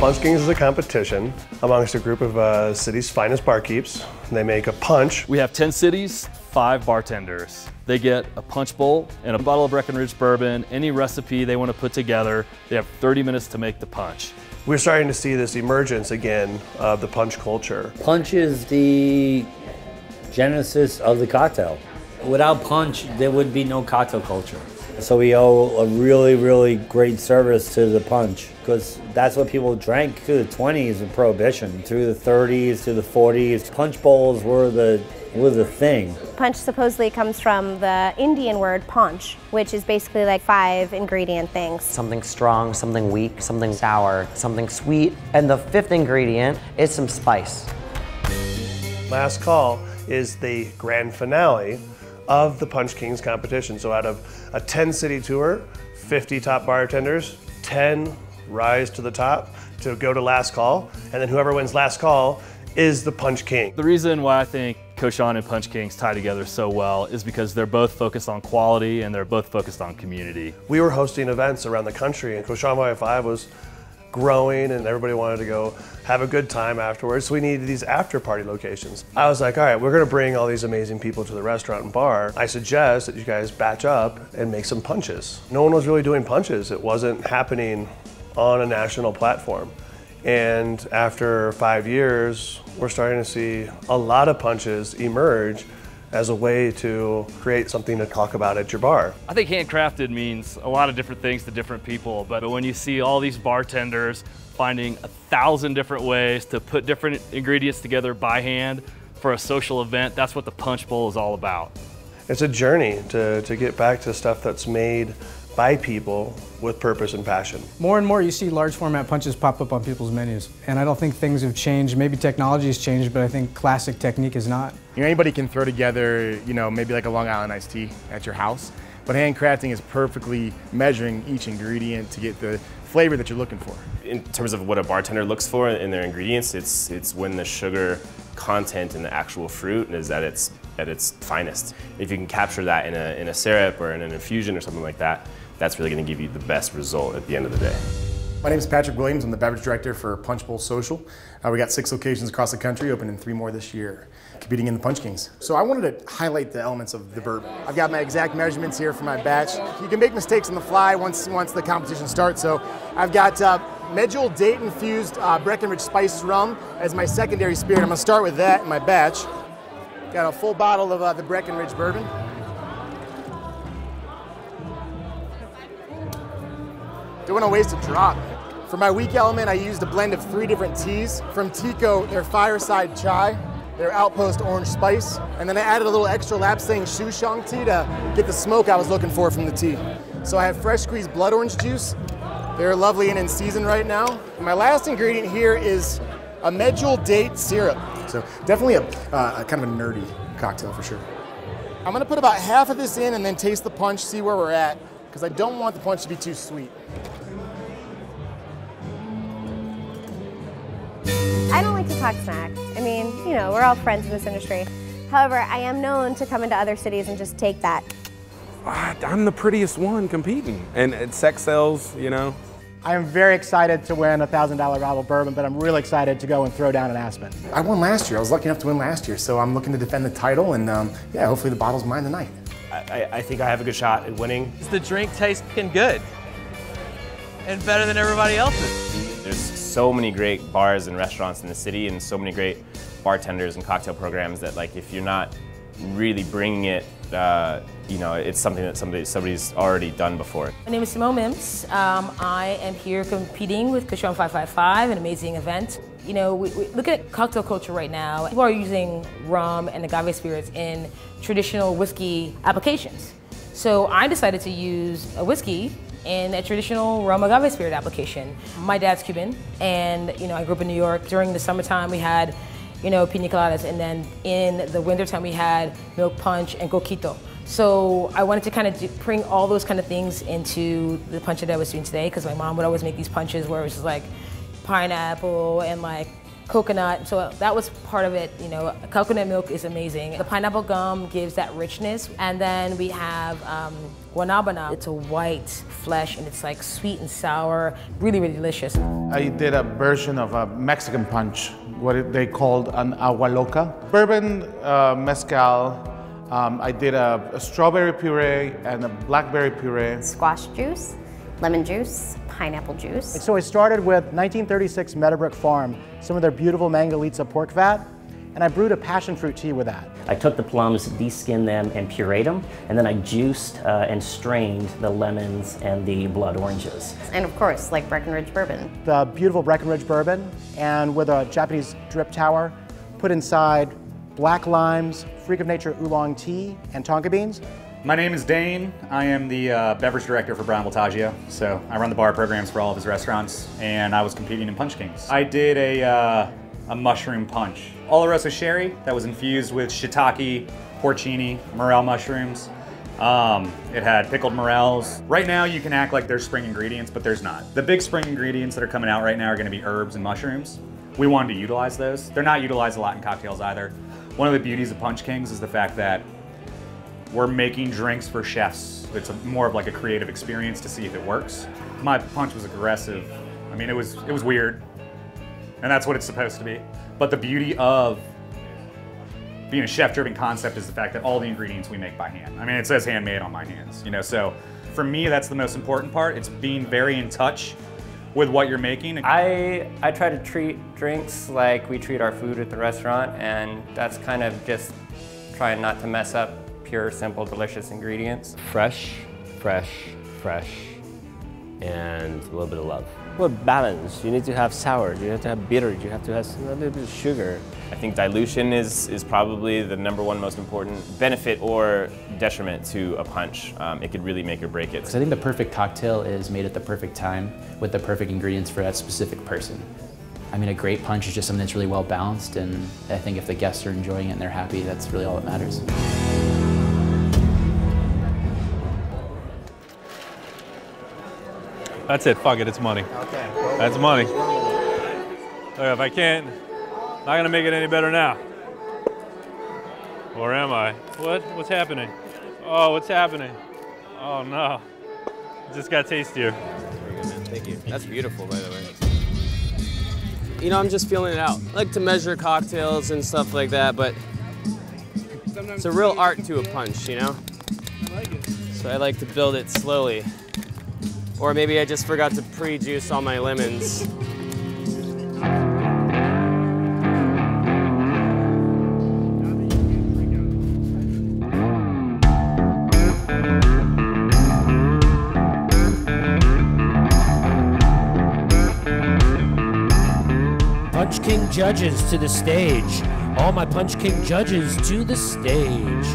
Punch Kings is a competition amongst a group of city's finest barkeeps. They make a punch. We have 10 cities, 5 bartenders. They get a punch bowl and a bottle of Breckenridge bourbon, any recipe they want to put together. They have 30 minutes to make the punch. We're starting to see this emergence again of the punch culture. Punch is the genesis of the cocktail. Without punch, there would be no cocktail culture. So we owe a really, really great service to the punch, because that's what people drank through the 20s and Prohibition, through the 30s, through the 40s. Punch bowls were the thing. Punch supposedly comes from the Indian word paunch, which is basically like 5 ingredient things. Something strong, something weak, something sour, something sweet, and the 5th ingredient is some spice. Last Call is the grand finale of the Punch Kings competition. So out of a 10-city tour, 50 top bartenders, 10 rise to the top to go to Last Call, and then whoever wins Last Call is the Punch King. The reason why I think COCHON and Punch Kings tie together so well is because they're both focused on quality and they're both focused on community. We were hosting events around the country, and COCHON555 was growing and everybody wanted to go have a good time afterwards, so we needed these after party locations. I was like, all right, we're gonna bring all these amazing people to the restaurant and bar. I suggest that you guys batch up and make some punches. No one was really doing punches. It wasn't happening on a national platform. And after 5 years, we're starting to see a lot of punches emerge as a way to create something to talk about at your bar. I think handcrafted means a lot of different things to different people, but when you see all these bartenders finding 1,000 different ways to put different ingredients together by hand for a social event, that's what the Punch Bowl is all about. It's a journey to get back to stuff that's made by people with purpose and passion. More and more you see large format punches pop up on people's menus. And I don't think things have changed. Maybe technology has changed, but I think classic technique is not. You know, anybody can throw together, maybe like a Long Island iced tea at your house, but handcrafting is perfectly measuring each ingredient to get the flavor that you're looking for. In terms of what a bartender looks for in their ingredients, it's when the sugar content in the actual fruit is at its finest. If you can capture that in a syrup or in an infusion or something like that, that's really going to give you the best result at the end of the day. My name is Patrick Williams. I'm the beverage director for Punch Bowl Social. We got 6 locations across the country, opening 3 more this year, competing in the Punch Kings. So I wanted to highlight the elements of the bourbon. I've got my exact measurements here for my batch. You can make mistakes on the fly once the competition starts. So I've got medjool date infused Breckenridge spiced rum as my secondary spirit. I'm going to start with that in my batch. Got a full bottle of the Breckenridge bourbon. Don't want to waste a drop. For my weak element, I used a blend of 3 different teas. From Tico, their Fireside Chai, their Outpost Orange Spice, and then I added a little extra lapsang Shushan tea to get the smoke I was looking for from the tea. So I have fresh squeezed blood orange juice. They're lovely and in season right now. And my last ingredient here is a medjool date syrup. So definitely a kind of a nerdy cocktail for sure. I'm gonna put about half of this in and then taste the punch, see where we're at, because I don't want the punch to be too sweet. I don't like to talk smack. I mean, we're all friends in this industry. However, I am known to come into other cities and just take that. I'm the prettiest one competing, and sex sells, I am very excited to win a $1,000 bottle of bourbon, but I'm really excited to go and throw down an Aspen. I won last year. I was lucky enough to win last year, so I'm looking to defend the title, and yeah, hopefully the bottle's mine tonight. I think I have a good shot at winning. The drink tastes good and better than everybody else's. There's so many great bars and restaurants in the city and so many great bartenders and cocktail programs that, like, if you're not really bringing it, it's something that somebody's already done before. My name is Simone Mims. I am here competing with COCHON555, an amazing event. We look at cocktail culture right now. People are using rum and agave spirits in traditional whiskey applications. So I decided to use a whiskey in a traditional rum agave spirit application. My dad's Cuban, and I grew up in New York. During the summertime, we had pina coladas, and then in the wintertime, we had milk punch and coquito. So I wanted to kind of bring all those kind of things into the punch that I was doing today, because my mom would always make these punches where it was just like pineapple and like coconut, so that was part of it. You know, coconut milk is amazing. The pineapple gum gives that richness. And then we have guanabana. It's a white flesh and it's like sweet and sour, really, really delicious. I did a version of a Mexican punch, what they called an agua loca. Bourbon, mezcal, I did a strawberry puree and a blackberry puree. Squash juice, lemon juice, pineapple juice. So I started with 1936 Meadowbrook Farm, some of their beautiful Mangalitsa pork fat, and I brewed a passion fruit tea with that. I took the plums, de-skinned them, and pureed them, and then I juiced and strained the lemons and the blood oranges. And of course, like Breckenridge bourbon. The beautiful Breckenridge bourbon, and with a Japanese drip tower, put inside black limes, Freak of Nature oolong tea, and tonka beans. My name is Dane. I am the beverage director for Brian Voltaggio. So I run the bar programs for all of his restaurants, and I was competing in Punch Kings. I did a mushroom punch. Oloroso sherry that was infused with shiitake, porcini, morel mushrooms. It had pickled morels. Right now you can act like there's spring ingredients, but there's not. The big spring ingredients that are coming out right now are gonna be herbs and mushrooms. We wanted to utilize those. They're not utilized a lot in cocktails either. One of the beauties of Punch Kings is the fact that we're making drinks for chefs. It's more of like a creative experience to see if it works. My punch was aggressive. I mean, it was weird, and that's what it's supposed to be. But the beauty of being a chef-driven concept is the fact that all the ingredients we make by hand. I mean, it says handmade on my hands, you know. So for me, that's the most important part. It's being very in touch with what you're making. I try to treat drinks like we treat our food at the restaurant, and that's kind of just trying not to mess up pure, simple, delicious ingredients. Fresh, and a little bit of love. Well, balance. You need to have sour, you have to have bitter, you have to have a little bit of sugar. I think dilution is probably the #1 most important benefit or detriment to a punch. It could really make or break it. Because I think the perfect cocktail is made at the perfect time with the perfect ingredients for that specific person. I mean, a great punch is just something that's really well balanced, and I think if the guests are enjoying it and they're happy, that's really all that matters. That's it, fuck it, it's money. Okay. That's money. Look, if I can't, not gonna make it any better now. Or am I? What's happening? Oh, what's happening? Oh no, it just got tastier. Very good, man, thank you. That's beautiful, by the way. You know, I'm just feeling it out. I like to measure cocktails and stuff like that, but it's a real art to a punch, you know? I like it. So I like to build it slowly. Or maybe I just forgot to pre-juice all my lemons. Punch King judges to the stage. All my Punch King judges to the stage.